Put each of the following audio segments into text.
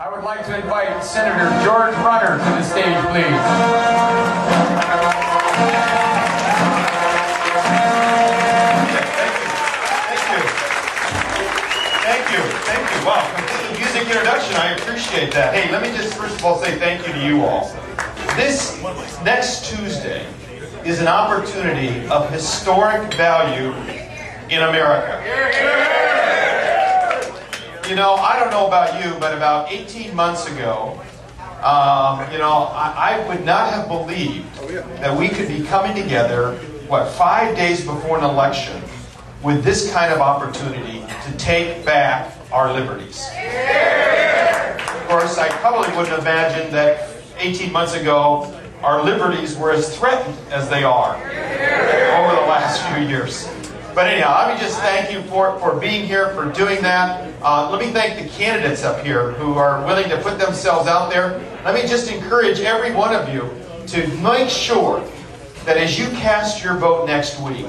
I would like to invite Senator George Runner to the stage, please. Thank you. Wow, complete music introduction. I appreciate that. Hey, let me just first of all say thank you to you all. This next Tuesday is an opportunity of historic value in America. You know, I don't know about you, but about 18 months ago, I would not have believed that we could be coming together, 5 days before an election with this kind of opportunity to take back our liberties. Of course, I probably wouldn't imagine that 18 months ago our liberties were as threatened as they are over the last few years. But anyhow, let me just thank you for being here, for doing that. Let me thank the candidates up here who are willing to put themselves out there. Let me just encourage every one of you to make sure that as you cast your vote next week,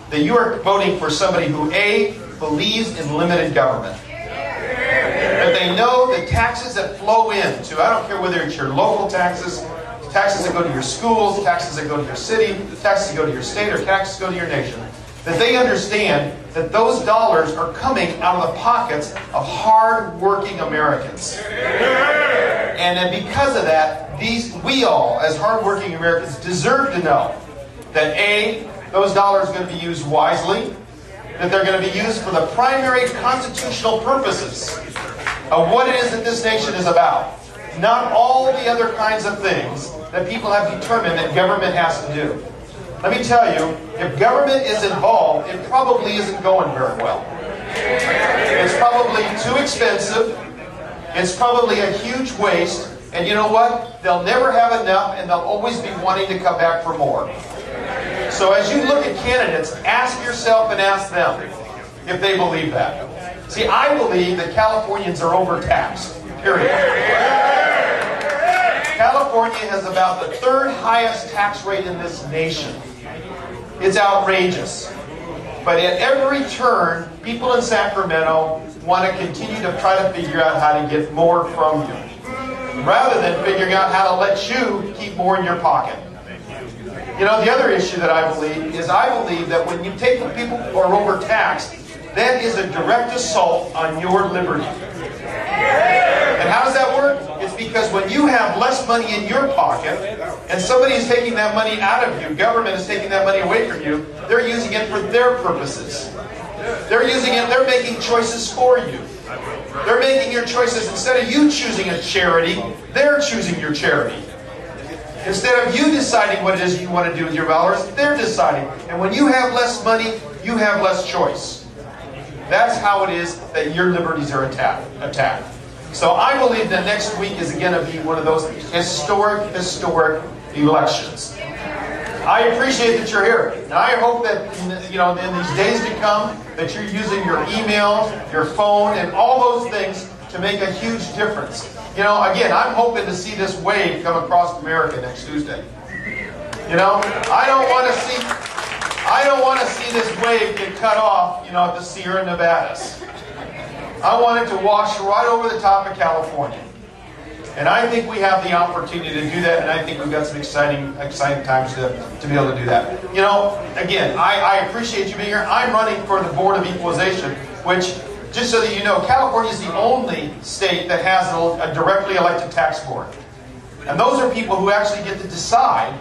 that you are voting for somebody who, A, believes in limited government. That they know the taxes that flow into, I don't care whether it's your local taxes, taxes that go to your schools, taxes that go to your city, taxes that go to your state, or taxes that go to your nation, that they understand that those dollars are coming out of the pockets of hard-working Americans. And then because of that, we all, as hard-working Americans, deserve to know that A, those dollars are going to be used wisely, that they're going to be used for the primary constitutional purposes of what it is that this nation is about. Not all the other kinds of things that people have determined that government has to do. Let me tell you, if government is involved, it probably isn't going very well. It's probably too expensive. It's probably a huge waste. And you know what? They'll never have enough, and they'll always be wanting to come back for more. So as you look at candidates, ask yourself and ask them if they believe that. See, I believe that Californians are overtaxed, period. California has about the third highest tax rate in this nation. It's outrageous. But at every turn, people in Sacramento want to continue to try to figure out how to get more from you, rather than figuring out how to let you keep more in your pocket. You know, the other issue that I believe is that when you take the people who are overtaxed, that is a direct assault on your liberty. And how does that work? It's because when you have less money in your pocket, and somebody is taking that money out of you, government is taking that money away from you, they're using it for their purposes. They're making choices for you. They're making your choices. Instead of you choosing a charity, they're choosing your charity. Instead of you deciding what it is you want to do with your dollars, they're deciding. And when you have less money, you have less choice. That's how it is that your liberties are attacked. So I believe that next week is going to be one of those historic elections. I appreciate that you're here. And I hope that in these days to come, that you're using your email, your phone, and all those things to make a huge difference. You know, again, I'm hoping to see this wave come across America next Tuesday. You know, I don't want to see this wave get cut off, at the Sierra Nevadas. I want it to wash right over the top of California. And I think we have the opportunity to do that, and I think we've got some exciting times to be able to do that. You know, again, I appreciate you being here. I'm running for the Board of Equalization, which, just so that you know, California is the only state that has a directly elected tax board. And those are people who actually get to decide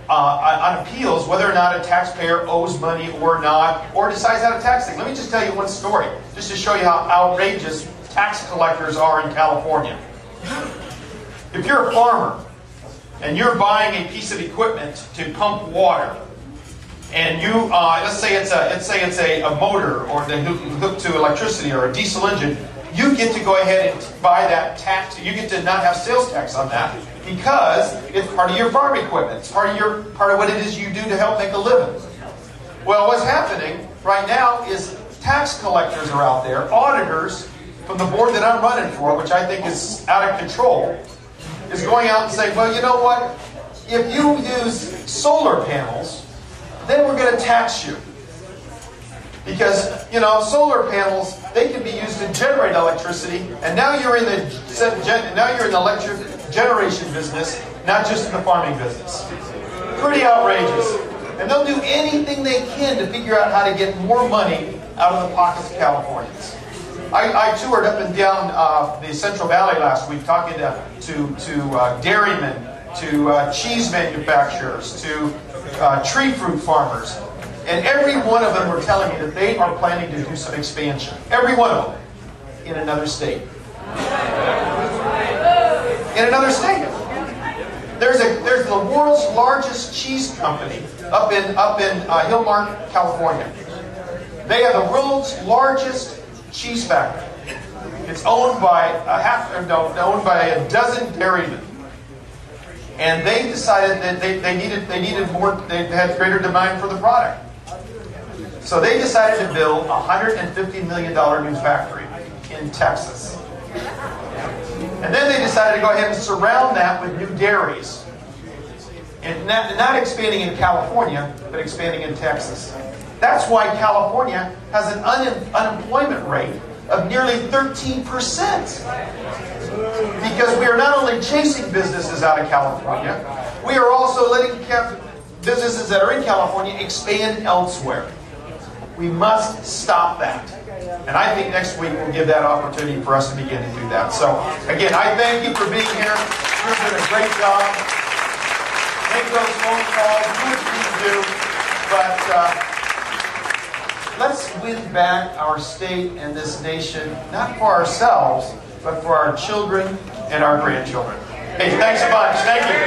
on appeals whether or not a taxpayer owes money or not, or decides how to tax things. Let me just tell you one story, just to show you how outrageous tax collectors are in California. If you're a farmer and you're buying a piece of equipment to pump water, and you let's say it's a motor, or they hook to electricity, or a diesel engine, you get to go ahead and buy that tax. You get to not have sales tax on that because it's part of your farm equipment. It's part of what it is you do to help make a living. Well, what's happening right now is tax collectors are out there, auditors from the board that I'm running for, which I think is out of control, is going out and saying, well, you know what? If you use solar panels, then we're going to tax you. Because, you know, solar panels, they can be used to generate electricity, and now you're in the electric generation business, not just in the farming business. Pretty outrageous. And they'll do anything they can to figure out how to get more money out of the pockets of Californians. I toured up and down the Central Valley last week, talking to dairymen, to cheese manufacturers, to tree fruit farmers. And every one of them were telling me that they are planning to do some expansion. Every one of them. In another state. In another state. There's the world's largest cheese company up in Hillmark, California. They have the world's largest cheese factory. It's owned by a dozen dairymen. And they decided that they needed more. They had greater demand for the product. So they decided to build a $150 million new factory in Texas. And then they decided to go ahead and surround that with new dairies. And not expanding in California, but expanding in Texas. That's why California has an unemployment rate of nearly 13%. Because we are not only chasing businesses out of California, we are also letting businesses that are in California expand elsewhere. We must stop that. And I think next week we'll give that opportunity for us to begin to do that. So, again, I thank you for being here. You're doing a great job. Make those phone calls, do what you need to do. But let's win back our state and this nation, not for ourselves, but for our children and our grandchildren. Hey, thanks a bunch. Thank you.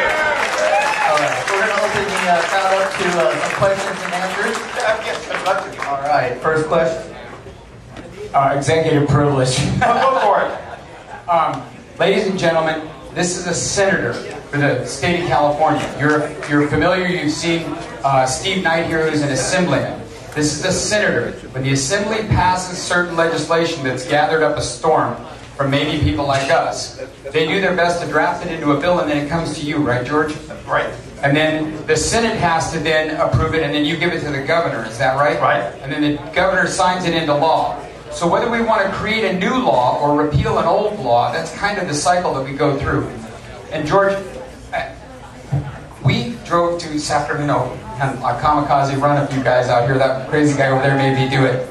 All right, we're going to open the crowd up to some questions and answers. Yes, I'd love to. All right, first question. Executive privilege. Go for it. Ladies and gentlemen, this is a senator for the state of California. You're familiar, you've seen Steve Knight here, who's an assemblyman. This is a senator. When the assembly passes certain legislation that's gathered up a storm from maybe people like us, they do their best to draft it into a bill, and then it comes to you, right, George? Right. And then the Senate has to then approve it, and then you give it to the governor, is that right? Right. And then the governor signs it into law. So whether we want to create a new law or repeal an old law, that's kind of the cycle that we go through. And George, we drove to Sacramento on a kamikaze run of you guys out here. That crazy guy over there made me do it.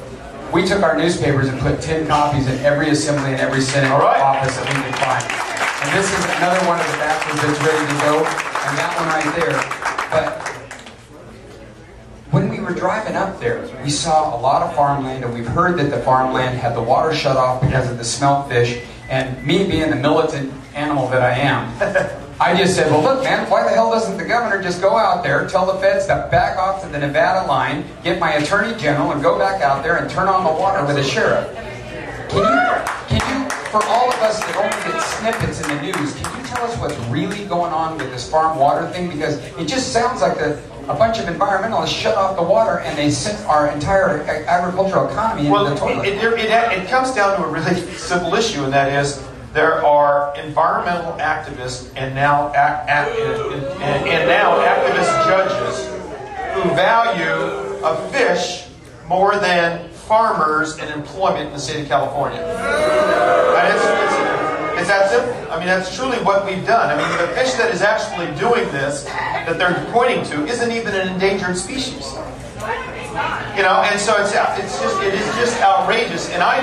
We took our newspapers and put 10 copies in every assembly and every Senate office that we could find. And this is another one of the batches that's ready to go, and that one right there. But when we were driving up there, we saw a lot of farmland, and we've heard that the farmland had the water shut off because of the smelt fish. And me being the militant animal that I am, I just said, well, look, man, why the hell doesn't the governor just go out there, tell the feds to back off to the Nevada line, get my attorney general, and go back out there and turn on the water with a sheriff? Can you, for all of us that only get snippets in the news, can you tell us what's really going on with this farm water thing? Because it just sounds like a bunch of environmentalists shut off the water and they sent our entire agricultural economy into the toilet. It comes down to a really simple issue, and that is there are environmental activists and now activist judges who value a fish more than farmers and employment in the state of California. It's that simple. I mean, that's truly what we've done. I mean, the fish that is actually doing this, that they're pointing to, isn't even an endangered species. You know, and so it is just outrageous. And I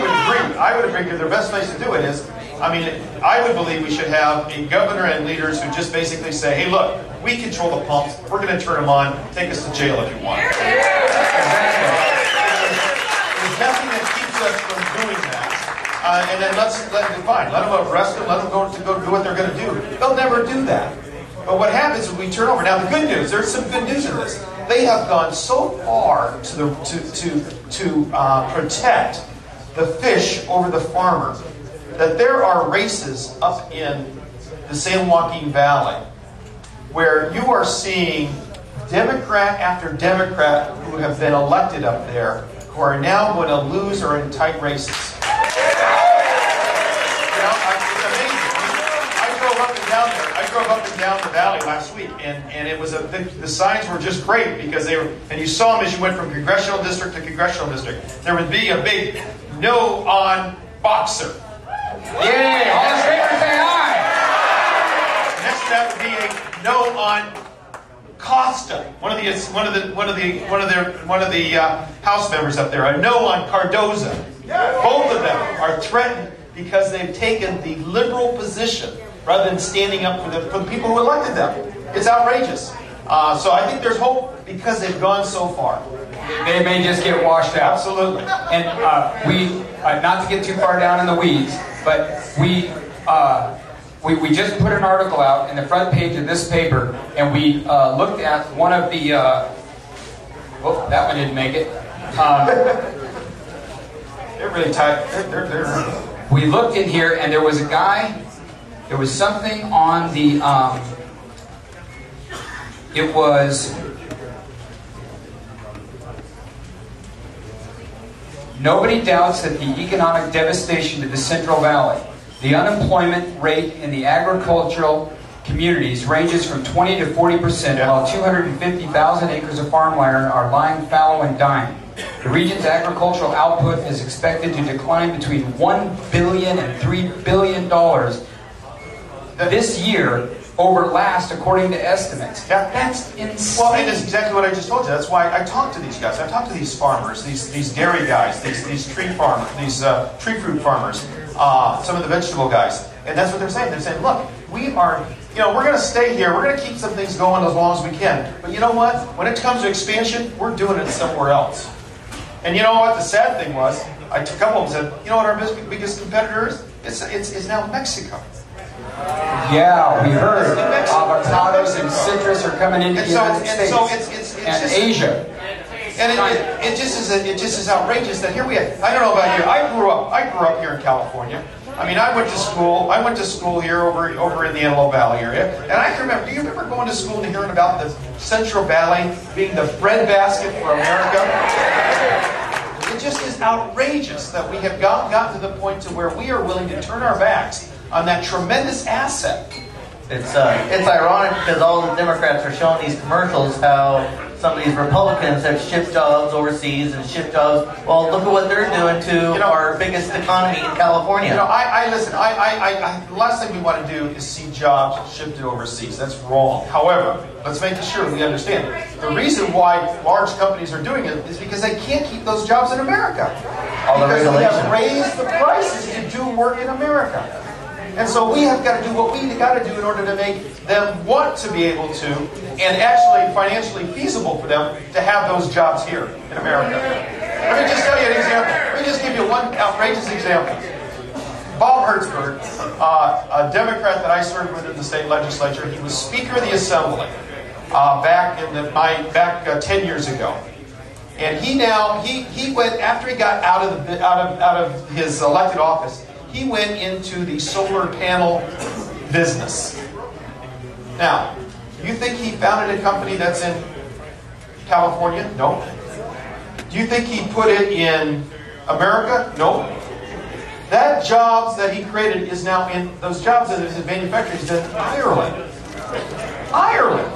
would agree that the best place to do it is, I mean, I would believe we should have a governor and leaders who just basically say, hey, look, we control the pumps. We're going to turn them on. Take us to jail if you want. There's nothing that keeps us from doing that. And then let them fine. Let them arrest them. Let them go do what they're going to do. They'll never do that. But what happens is we turn over. Now the good news. There's some good news in this. They have gone so far to protect the fish over the farmer that there are races up in the San Joaquin Valley where you are seeing Democrat after Democrat who have been elected up there who are now going to lose or in tight races. It's amazing. I drove up and down there. I drove up and down the valley last week, and it was the signs were just great because they were, and you saw them as you went from congressional district to congressional district. There would be a big no on boxer. Yay! All the speakers say aye. Next to that would be a no on Costa. One of the House members up there. A no on Cardoza. Both of them are threatened because they've taken the liberal position rather than standing up for the people who elected them. It's outrageous. So I think there's hope because they've gone so far. They may just get washed out. Absolutely. And we, not to get too far down in the weeds, but we just put an article out in the front page of this paper, and we looked at one of the. Oh, that one didn't make it. They're really tight. We looked in here, and there was a guy. There was something on the. It was. Nobody doubts that the economic devastation to the Central Valley, the unemployment rate in the agricultural communities ranges from 20 to 40%, while 250,000 acres of farmland are lying fallow and dying. The region's agricultural output is expected to decline between $1 billion and $3 billion this year over last, according to estimates. That's insane. Well, and that's exactly what I just told you. That's why I talked to these guys. I talked to these farmers, these dairy guys, these tree farmers, these tree fruit farmers, some of the vegetable guys. And that's what they're saying. They're saying, look, we are, we're going to stay here. We're going to keep some things going as long as we can. But you know what? When it comes to expansion, we're doing it somewhere else. And you know what? The sad thing was, a couple of them said, you know what our biggest competitor is? It's now Mexico. Yeah, we heard avocados and citrus are coming into the United States and Asia. And it just is outrageous that here we are. I don't know about you. I grew up here in California. I mean, I went to school here over in the Antelope Valley area. And I can remember, do you remember going to school and hearing about the Central Valley being the breadbasket for America? It just is outrageous that we have gotten to the point to where we are willing to turn our backs on that tremendous asset. It's ironic because all the Democrats are showing these commercials how some of these Republicans have shipped jobs overseas and shipped jobs. Well, look at what they're doing to our biggest economy in California. Listen. The last thing we want to do is see jobs shifted overseas. That's wrong. However, let's make sure we understand. The reason why large companies are doing it is because they can't keep those jobs in America. All the because regulations. we have raised the prices to do work in America. And so we have got to do what we got to do in order to make them want to be able to, and actually financially feasible for them to have those jobs here in America. Let me just tell you an example. Let me just give you one outrageous example. Bob Hertzberg, a Democrat that I served with in the state legislature, he was Speaker of the Assembly back 10 years ago. And he went after he got out of his elected office. He went into the solar panel business. Now, you think he founded a company that's in California? No. Do you think he put it in America? No. That jobs that he created is now in those jobs that is in manufacturing is in Ireland. Ireland.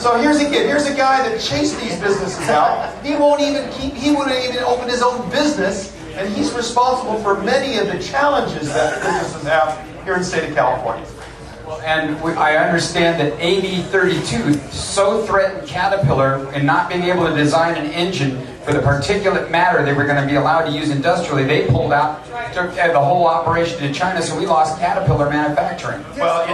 So here's a guy that chased these businesses out. He wouldn't even open his own business. And he's responsible for many of the challenges that businesses have here in the state of California. And I understand that AB 32 so threatened Caterpillar in not being able to design an engine for the particulate matter they were going to be allowed to use industrially. They pulled out, took the whole operation to China, so we lost Caterpillar manufacturing. Well,